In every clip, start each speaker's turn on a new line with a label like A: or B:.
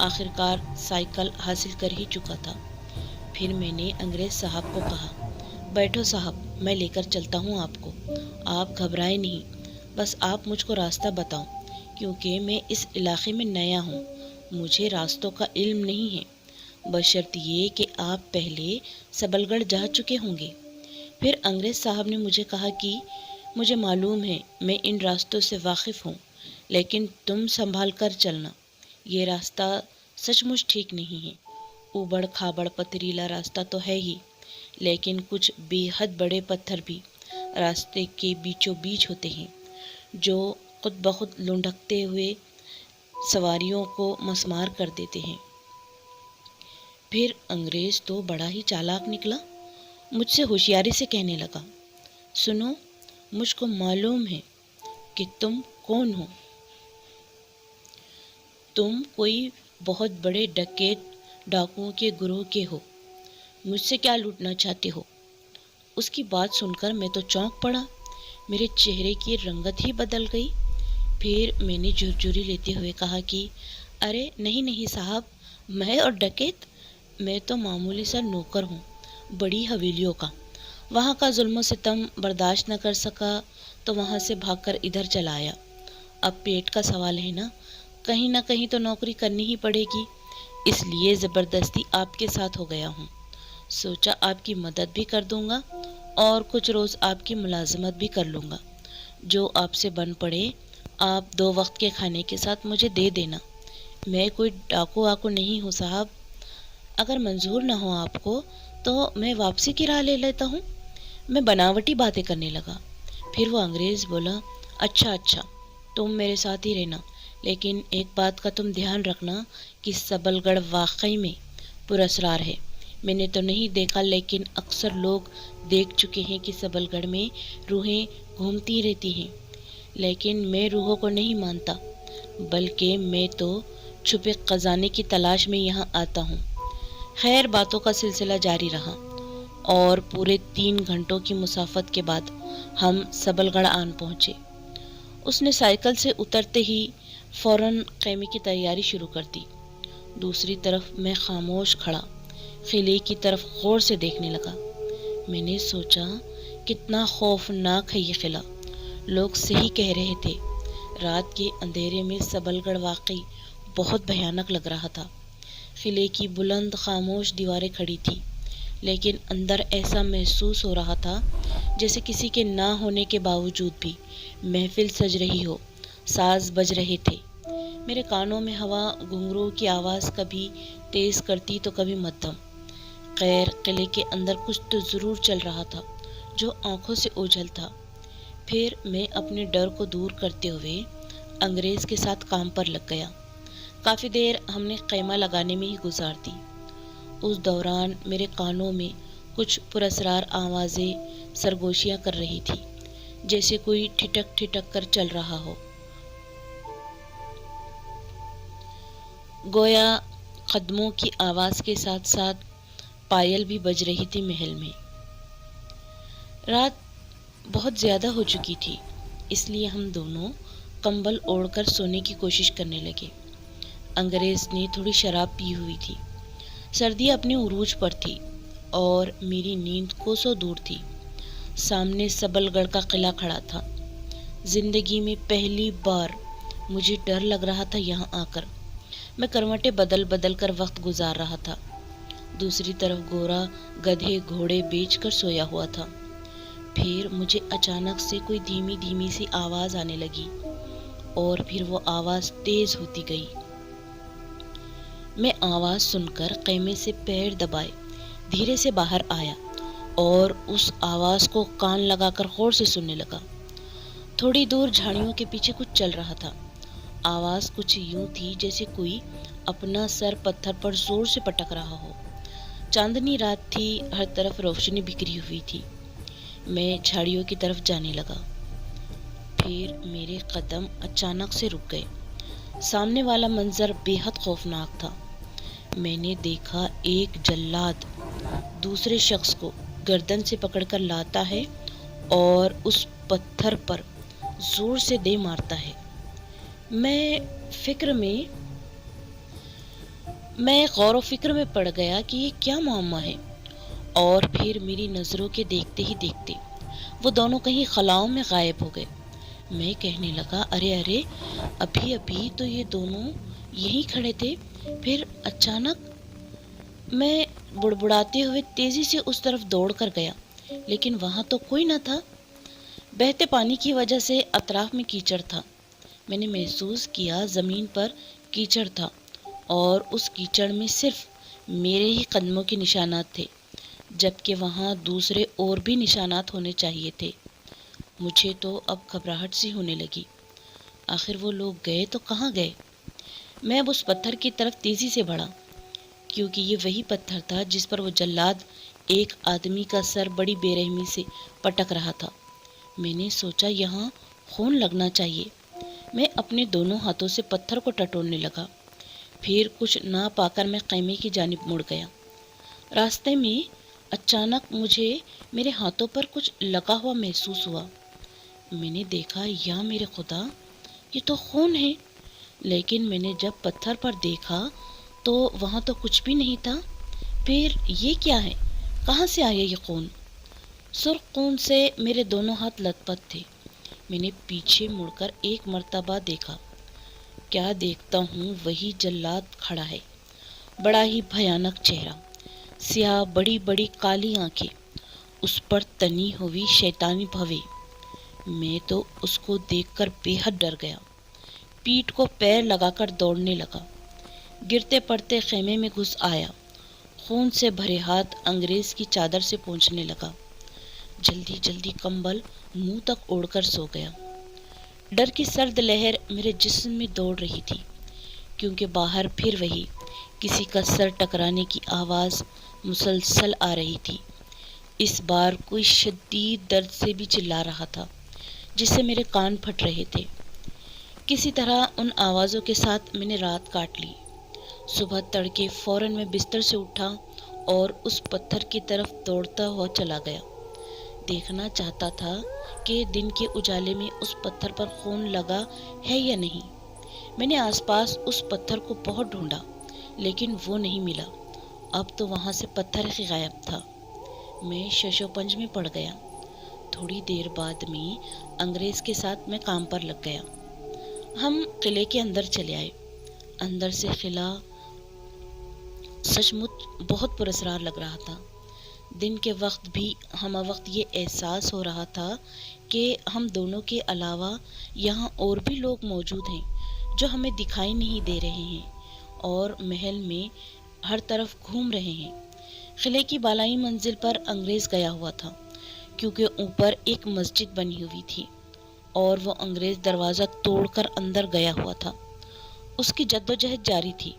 A: آخر کار سائیکل حاصل کر ہی چکا تھا۔ پھر میں نے انگریز صاحب کو کہا، بیٹھو صاحب، میں لے کر چلتا ہوں آپ کو، آپ گھبرائیں نہیں، بس آپ مجھ کو راستہ بتاؤ، کیونکہ میں اس علاقے میں نیا ہوں، مجھے راستوں کا علم نہیں ہے، بشرط یہ کہ آپ پہلے سبل گڑھ جا چکے ہوں گے۔ پھر انگریز صاحب نے مجھے کہا کہ مجھے معلوم ہے، میں ان راستوں سے واقف ہوں، لیکن تم سنبھال کر چلنا، یہ راستہ سچ مچ ٹھیک نہیں ہے، اوبڑ کھابڑ پتھریلا راستہ تو ہے ہی، لیکن کچھ بے حد بڑے پتھر بھی راستے کے بیچوں بیچ ہوتے ہیں، جو خود بخود لنڈھکتے ہوئے سواریوں کو مسمار کر دیتے ہیں۔ پھر انگریز تو بڑا ہی چالاک نکلا، مجھ سے ہوشیاری سے کہنے لگا، سنو، مجھ کو معلوم ہے کہ تم کون ہو، تم کوئی بہت بڑے ڈاکوؤں کے گروہ کے ہو، مجھ سے کیا لوٹنا چاہتے ہو؟ اس کی بات سن کر میں تو چونک پڑا، میرے چہرے کی رنگت ہی بدل گئی۔ پھر میں نے جھرجھری لیتے ہوئے کہا کہ ارے نہیں صاحب، میں اور ڈکیت، میں تو معمولی سا نوکر ہوں بڑی حویلیوں کا، وہاں کا ظلم و ستم برداشت نہ کر سکا تو وہاں سے بھاگ کر ادھر چلا آیا۔ اب پیٹ کا سوال ہے نا، کہیں نہ کہیں تو نوکری کرنی ہی پڑے گی، اس لیے زبردستی آپ کے ساتھ ہو گیا ہوں، سوچا آپ کی مدد بھی کر دوں گا اور کچھ روز آپ کی ملازمت بھی کر لوں گا، جو آپ سے بن پڑے آپ 2 وقت کے کھانے کے ساتھ مجھے دے دینا، میں کوئی ڈاکو واکو نہیں ہوں صاحب، اگر منظور نہ ہو آپ کو تو میں واپسی کی راہ لے لیتا ہوں۔ میں بناوٹی باتیں کرنے لگا۔ پھر وہ انگریز بولا، اچھا تم میرے ساتھ ہی رہنا، لیکن ایک بات کا تم دھیان رکھنا کہ سبل گڑھ واقعی میں پراسرار ہے، میں نے تو نہیں دیکھا لیکن اکثر لوگ دیکھ چکے ہیں کہ سبل گڑھ میں روحیں گھومتی رہتی ہیں، لیکن میں روحوں کو نہیں مانتا، بلکہ میں تو چھپے خزانے کی تلاش میں یہاں آتا ہوں۔ خیر، باتوں کا سلسلہ جاری رہا اور پورے 3 گھنٹوں کی مسافت کے بعد ہم سبل گڑھ آن پہنچے۔ اس نے سائیکل سے اترتے ہی فوراً خیمے کی تیاری شروع کر دی۔ دوسری طرف میں خاموش کھڑا قلعے کی طرف غور سے دیکھنے لگا۔ میں نے سوچا، کتنا خوفناک ہے یہ قلعہ، لوگ صحیح کہہ رہے تھے، رات کے اندھیرے میں سبل گڑھ واقعی بہت بھیانک لگ رہا تھا۔ قلعے کی بلند خاموش دیواریں کھڑی تھی، لیکن اندر ایسا محسوس ہو رہا تھا جیسے کسی کے نہ ہونے کے باوجود بھی محفل سج رہی ہو، ساز بج رہے تھے۔ میرے کانوں میں ہوا گھنگرو کی آواز کبھی تیز کرتی تو کبھی مدھم۔ خیر، قلعے کے اندر کچھ تو ضرور چل رہا تھا جو آنکھوں سے اوجھل تھا۔ پھر میں اپنے ڈر کو دور کرتے ہوئے انگریز کے ساتھ کام پر لگ گیا۔ کافی دیر ہم نے خیمہ لگانے میں ہی گزار دی۔ اس دوران میرے کانوں میں کچھ پراسرار آوازیں سرگوشیاں کر رہی تھی، جیسے کوئی ٹھٹک ٹھٹک کر چل رہا ہو، گویا قدموں کی آواز کے ساتھ ساتھ پائل بھی بج رہی تھی محل میں۔ رات بہت زیادہ ہو چکی تھی، اس لیے ہم دونوں کمبل اوڑھ کر سونے کی کوشش کرنے لگے۔ انگریز نے تھوڑی شراب پی ہوئی تھی، سردی اپنے عروج پر تھی اور میری نیند کوسوں دور تھی۔ سامنے سبل گڑھ کا قلعہ کھڑا تھا۔ زندگی میں پہلی بار مجھے ڈر لگ رہا تھا یہاں آ کر۔ میں کروٹیں بدل بدل کر وقت گزار رہا تھا۔ دوسری طرف گورا گدھے گھوڑے بیچ کر سویا ہوا تھا۔ پھر مجھے اچانک سے کوئی دھیمی دھیمی سی آواز آنے لگی اور پھر وہ آواز تیز ہوتی گئی۔ میں آواز سن کر خیمے سے پیر دبائے دھیرے سے باہر آیا اور اس آواز کو کان لگا کر غور سے سننے لگا۔ تھوڑی دور جھاڑیوں کے پیچھے کچھ چل رہا تھا۔ آواز کچھ یوں تھی جیسے کوئی اپنا سر پتھر پر زور سے پٹک رہا ہو۔ چاندنی رات تھی، ہر طرف روشنی بکھری ہوئی تھی۔ میں جھاڑیوں کی طرف جانے لگا۔ پھر میرے قدم اچانک سے رک گئے۔ سامنے والا منظر بے حد خوفناک تھا۔ میں نے دیکھا ایک جلاد دوسرے شخص کو گردن سے پکڑ کر لاتا ہے اور اس پتھر پر زور سے دے مارتا ہے۔ میں فکر میں میں غور و فکر میں پڑ گیا کہ یہ کیا معمہ ہے، اور پھر میری نظروں کے دیکھتے ہی دیکھتے وہ دونوں کہیں خلاؤں میں غائب ہو گئے۔ میں کہنے لگا، ارے ارے، ابھی ابھی تو یہ دونوں یہیں کھڑے تھے، پھر اچانک… میں بڑبڑاتے ہوئے تیزی سے اس طرف دوڑ کر گیا، لیکن وہاں تو کوئی نہ تھا۔ بہتے پانی کی وجہ سے اطراف میں کیچڑ تھا۔ میں نے محسوس کیا زمین پر کیچڑ تھا، اور اس کیچڑ میں صرف میرے ہی قدموں کے نشانات تھے، جبکہ وہاں دوسرے اور بھی نشانات ہونے چاہیے تھے۔ مجھے تو اب گھبراہٹ سی ہونے لگی۔ آخر وہ لوگ گئے تو کہاں گئے؟ میں اب اس پتھر کی طرف تیزی سے بڑھا، کیونکہ یہ وہی پتھر تھا جس پر وہ جلاد ایک آدمی کا سر بڑی بے رحمی سے پٹک رہا تھا۔ میں نے سوچا یہاں خون لگنا چاہیے۔ میں اپنے دونوں ہاتھوں سے پتھر کو ٹٹولنے لگا، پھر کچھ نہ پا کر میں خیمے کی جانب مڑ گیا۔ راستے میں اچانک مجھے میرے ہاتھوں پر کچھ لگا ہوا محسوس ہوا۔ میں نے دیکھا، یا میرے خدا، یہ تو خون ہے! لیکن میں نے جب پتھر پر دیکھا تو وہاں تو کچھ بھی نہیں تھا۔ پھر یہ کیا ہے؟ کہاں سے آیا یہ خون؟ سرخ خون سے میرے دونوں ہاتھ لت پت تھے۔ میں نے پیچھے مڑ کر ایک مرتبہ دیکھا۔ کیا دیکھتا ہوں، وہی جلاد کھڑا ہے، بڑا ہی بھیانک چہرہ، سیاہ بڑی بڑی کالی آنکھیں، اس پر تنی ہوئی شیطانی بھویں۔ میں تو اس کو دیکھ کر بے حد ڈر گیا، پیٹھ کو پیر لگا کر دوڑنے لگا، گرتے پڑتے خیمے میں گھس آیا، خون سے بھرے ہاتھ انگریز کی چادر سے پونچھنے لگا، جلدی جلدی کمبل منہ تک اوڑھ کر سو گیا۔ ڈر کی سرد لہر میرے جسم میں دوڑ رہی تھی، کیونکہ باہر پھر وہی کسی کا سر ٹکرانے کی آواز مسلسل آ رہی تھی۔ اس بار کوئی شدید درد سے بھی چلا رہا تھا، جس سے میرے کان پھٹ رہے تھے۔ کسی طرح ان آوازوں کے ساتھ میں نے رات کاٹ لی۔ صبح تڑکے فوراً میں بستر سے اٹھا اور اس پتھر کی طرف دوڑتا ہوا چلا گیا۔ دیکھنا چاہتا تھا کہ دن کے اجالے میں اس پتھر پر خون لگا ہے یا نہیں۔ میں نے آس پاس اس پتھر کو بہت ڈھونڈا، لیکن وہ نہیں ملا۔ اب تو وہاں سے پتھر ہی غائب تھا۔ میں شش و پنج میں پڑ گیا۔ تھوڑی دیر بعد میں انگریز کے ساتھ میں کام پر لگ گیا۔ ہم قلعے کے اندر چلے آئے۔ اندر سے قلعہ سچ مچ بہت پراسرار لگ رہا تھا۔ دن کے وقت بھی ہمہ وقت یہ احساس ہو رہا تھا کہ ہم دونوں کے علاوہ یہاں اور بھی لوگ موجود ہیں جو ہمیں دکھائی نہیں دے رہے ہیں اور محل میں ہر طرف گھوم رہے ہیں۔ قلعے کی بالائی منزل پر انگریز گیا ہوا تھا، کیونکہ اوپر ایک مسجد بنی ہوئی تھی اور وہ انگریز دروازہ توڑ کر اندر گیا ہوا تھا۔ اس کی جدوجہد جاری تھی،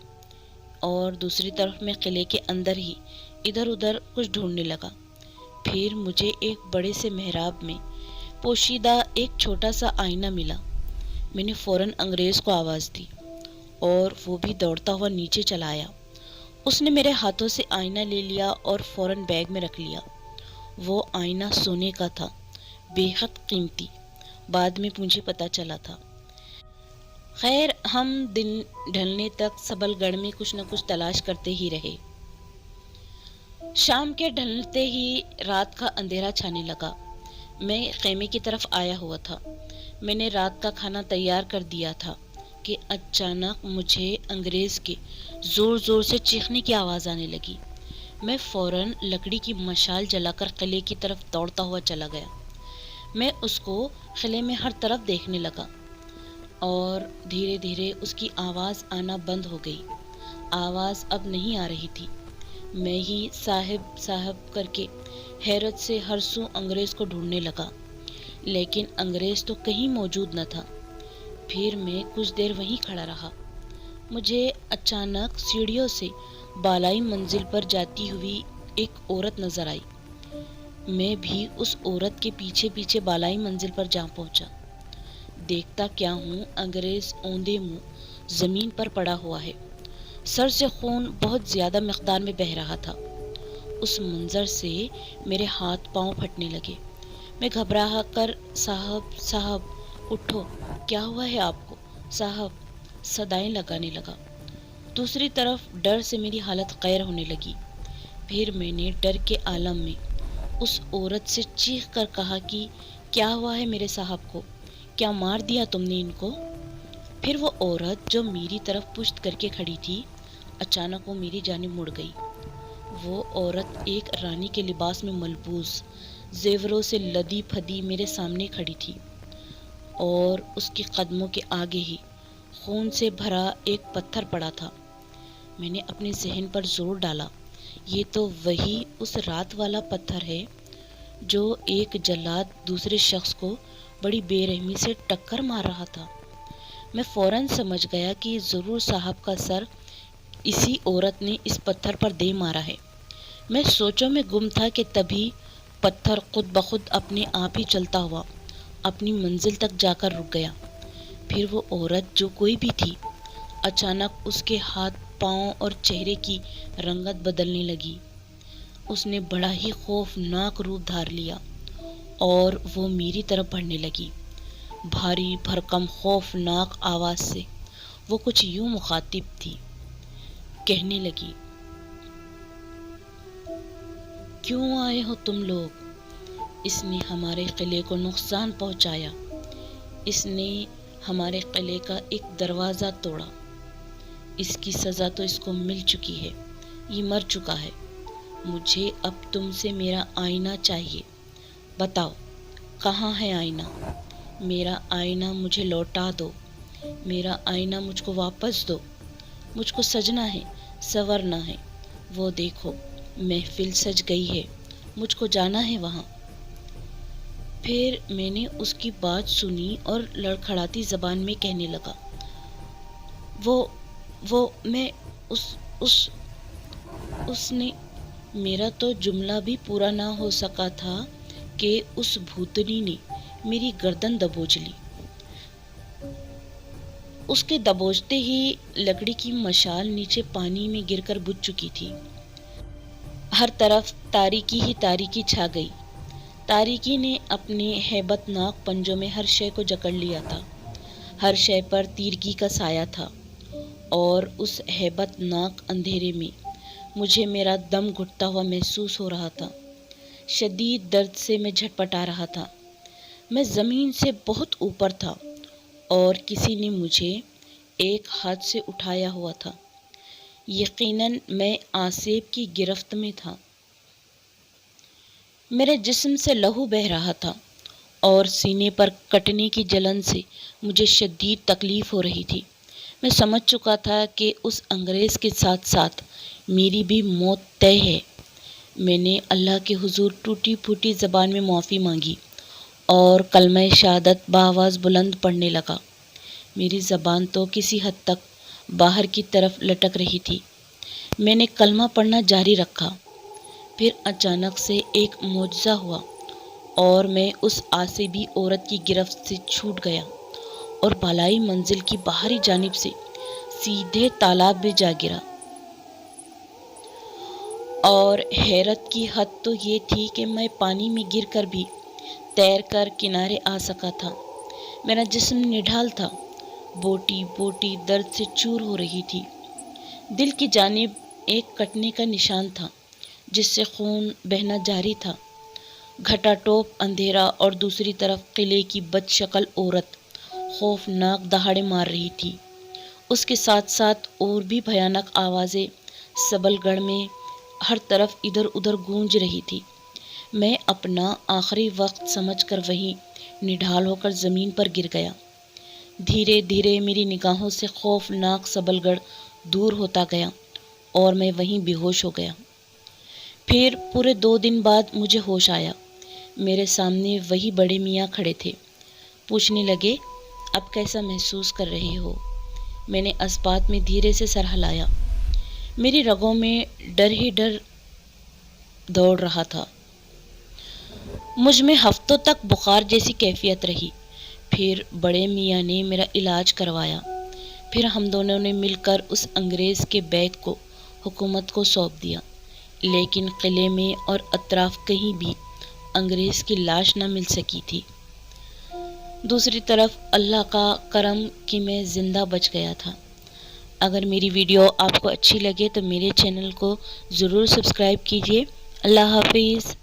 A: اور دوسری طرف میں قلعے کے اندر ہی ادھر ادھر کچھ ڈھونڈنے لگا۔ پھر مجھے ایک بڑے سے محراب میں پوشیدہ ایک چھوٹا سا آئینہ ملا۔ میں نے فوراً انگریز کو آواز دی اور وہ بھی دوڑتا ہوا نیچے چلا آیا۔ اس نے میرے ہاتھوں سے آئینہ لے لیا اور فوراً بیگ میں رکھ لیا۔ وہ آئینہ سونے کا تھا، بے حد قیمتی، بعد میں مجھے پتہ چلا تھا۔ خیر، ہم دن ڈھلنے تک سبل گڑھ میں کچھ نہ کچھ تلاش کرتے ہی رہے۔ شام کے ڈھلتے ہی رات کا اندھیرا چھانے لگا۔ میں خیمے کی طرف آیا ہوا تھا۔ میں نے رات کا کھانا تیار کر دیا تھا کہ اچانک مجھے انگریز کے زور زور سے چیخنے کی آواز آنے لگی۔ میں فوراً لکڑی کی مشال جلا کر قلعے کی طرف دوڑتا ہوا چلا گیا۔ میں اس کو قلعے میں ہر طرف دیکھنے لگا، اور دھیرے دھیرے اس کی آواز آنا بند ہو گئی۔ آواز اب نہیں آ رہی تھی۔ میں ہی صاحب صاحب کر کے حیرت سے ہر سو انگریز کو ڈھونڈنے لگا، لیکن انگریز تو کہیں موجود نہ تھا۔ پھر میں کچھ دیر وہیں کھڑا رہا۔ مجھے اچانک سیڑھیوں سے بالائی منزل پر جاتی ہوئی ایک عورت نظر آئی۔ میں بھی اس عورت کے پیچھے پیچھے بالائی منزل پر جا پہنچا۔ دیکھتا کیا ہوں، انگریز اوندے منہ زمین پر پڑا ہوا ہے، سر سے خون بہت زیادہ مقدار میں بہہ رہا تھا۔ اس منظر سے میرے ہاتھ پاؤں پھٹنے لگے۔ میں گھبرا کر صاحب صاحب اٹھو، کیا ہوا ہے آپ کو صاحب، صدائیں لگانے لگا۔ دوسری طرف ڈر سے میری حالت غیر ہونے لگی۔ پھر میں نے ڈر کے عالم میں اس عورت سے چیخ کر کہا کہ کیا ہوا ہے میرے صاحب کو؟ کیا مار دیا تم نے ان کو؟ پھر وہ عورت جو میری طرف پشت کر کے کھڑی تھی، اچانک وہ میری جانب مڑ گئی۔ وہ عورت ایک رانی کے لباس میں ملبوس، زیوروں سے لدی پھدی میرے سامنے کھڑی تھی، اور اس کے قدموں کے آگے ہی خون سے بھرا ایک پتھر پڑا تھا۔ میں نے اپنے ذہن پر زور ڈالا، یہ تو وہی اس رات والا پتھر ہے جو ایک جلاد دوسرے شخص کو بڑی بے رحمی سے ٹکر مار رہا تھا۔ میں فوراً سمجھ گیا کہ ضرور صاحب کا سر اسی عورت نے اس پتھر پر دے مارا ہے۔ میں سوچوں میں گم تھا کہ تبھی پتھر خود بخود اپنے آپ ہی چلتا ہوا اپنی منزل تک جا کر رک گیا۔ پھر وہ عورت جو کوئی بھی تھی، اچانک اس کے ہاتھ، پاؤں اور چہرے کی رنگت بدلنے لگی۔ اس نے بڑا ہی خوفناک روپ دھار لیا اور وہ میری طرف بڑھنے لگی۔ بھاری بھرکم خوفناک آواز سے وہ کچھ یوں مخاطب تھی، کہنے لگی، کیوں آئے ہو تم لوگ؟ اس نے ہمارے قلعے کو نقصان پہنچایا، اس نے ہمارے قلعے کا ایک دروازہ توڑا، اس کی سزا تو اس کو مل چکی ہے، یہ مر چکا ہے۔ مجھے اب تم سے میرا آئینہ چاہیے، بتاؤ کہاں ہے آئینہ؟ میرا آئینہ مجھے لوٹا دو، میرا آئینہ مجھ کو واپس دو، مجھ کو سجنا ہے، سنورنا ہے۔ وہ دیکھو محفل سج گئی ہے، مجھ کو جانا ہے وہاں۔ پھر میں نے اس کی بات سنی اور لڑکھڑاتی زبان میں کہنے لگا، میں اس نے میرا تو جملہ بھی پورا نہ ہو سکا تھا کہ اس بھوتنی نے میری گردن دبوچ لی۔ اس کے دبوچتے ہی لکڑی کی مشال نیچے پانی میں گر کر بجھ چکی تھی۔ ہر طرف تاریکی ہی تاریکی چھا گئی۔ تاریکی نے اپنے ہیبت ناک پنجوں میں ہر شے کو جکڑ لیا تھا، ہر شے پر تیرگی کا سایہ تھا، اور اس ہیبت ناک اندھیرے میں مجھے میرا دم گھٹتا ہوا محسوس ہو رہا تھا۔ شدید درد سے میں جھٹپٹا رہا تھا۔ میں زمین سے بہت اوپر تھا اور کسی نے مجھے ایک ہاتھ سے اٹھایا ہوا تھا۔ یقیناً میں آسیب کی گرفت میں تھا۔ میرے جسم سے لہو بہہ رہا تھا اور سینے پر کٹنے کی جلن سے مجھے شدید تکلیف ہو رہی تھی۔ میں سمجھ چکا تھا کہ اس انگریز کے ساتھ ساتھ میری بھی موت طے ہے۔ میں نے اللہ کے حضور ٹوٹی پھوٹی زبان میں معافی مانگی اور کلمہ شہادت بآواز بلند پڑھنے لگا۔ میری زبان تو کسی حد تک باہر کی طرف لٹک رہی تھی۔ میں نے کلمہ پڑھنا جاری رکھا۔ پھر اچانک سے ایک معجزہ ہوا اور میں اس آسیبی عورت کی گرفت سے چھوٹ گیا اور بالائی منزل کی باہری جانب سے سیدھے تالاب میں جا گرا۔ اور حیرت کی حد تو یہ تھی کہ میں پانی میں گر کر بھی تیر کر کنارے آ سکا تھا۔ میرا جسم نڈھال تھا، بوٹی بوٹی درد سے چور ہو رہی تھی۔ دل کی جانب ایک کٹنے کا نشان تھا جس سے خون بہنا جاری تھا۔ گھٹا ٹوپ اندھیرا اور دوسری طرف قلعے کی بد شکل عورت خوفناک دہاڑے مار رہی تھی۔ اس کے ساتھ ساتھ اور بھی بھیانک آوازیں سبل گڑھ میں ہر طرف ادھر ادھر گونج رہی تھی۔ میں اپنا آخری وقت سمجھ کر وہیں نڈھال ہو کر زمین پر گر گیا۔ دھیرے دھیرے میری نگاہوں سے خوفناک سبل گڑھ دور ہوتا گیا اور میں وہیں بے ہوش ہو گیا۔ پھر پورے 2 دن بعد مجھے ہوش آیا۔ میرے سامنے وہی بڑے میاں کھڑے تھے۔ پوچھنے لگے، اب کیسا محسوس کر رہے ہو؟ میں نے اس بات میں دھیرے سے سر ہلایا۔ میری رگوں میں ڈر ہی ڈر دوڑ رہا تھا۔ مجھ میں ہفتوں تک بخار جیسی کیفیت رہی۔ پھر بڑے میاں نے میرا علاج کروایا۔ پھر ہم دونوں نے مل کر اس انگریز کے بیگ کو حکومت کو سونپ دیا، لیکن قلعے میں اور اطراف کہیں بھی انگریز کی لاش نہ مل سکی تھی۔ دوسری طرف اللہ کا کرم کہ میں زندہ بچ گیا تھا۔ اگر میری ویڈیو آپ کو اچھی لگے تو میرے چینل کو ضرور سبسکرائب کیجیے۔ اللہ حافظ۔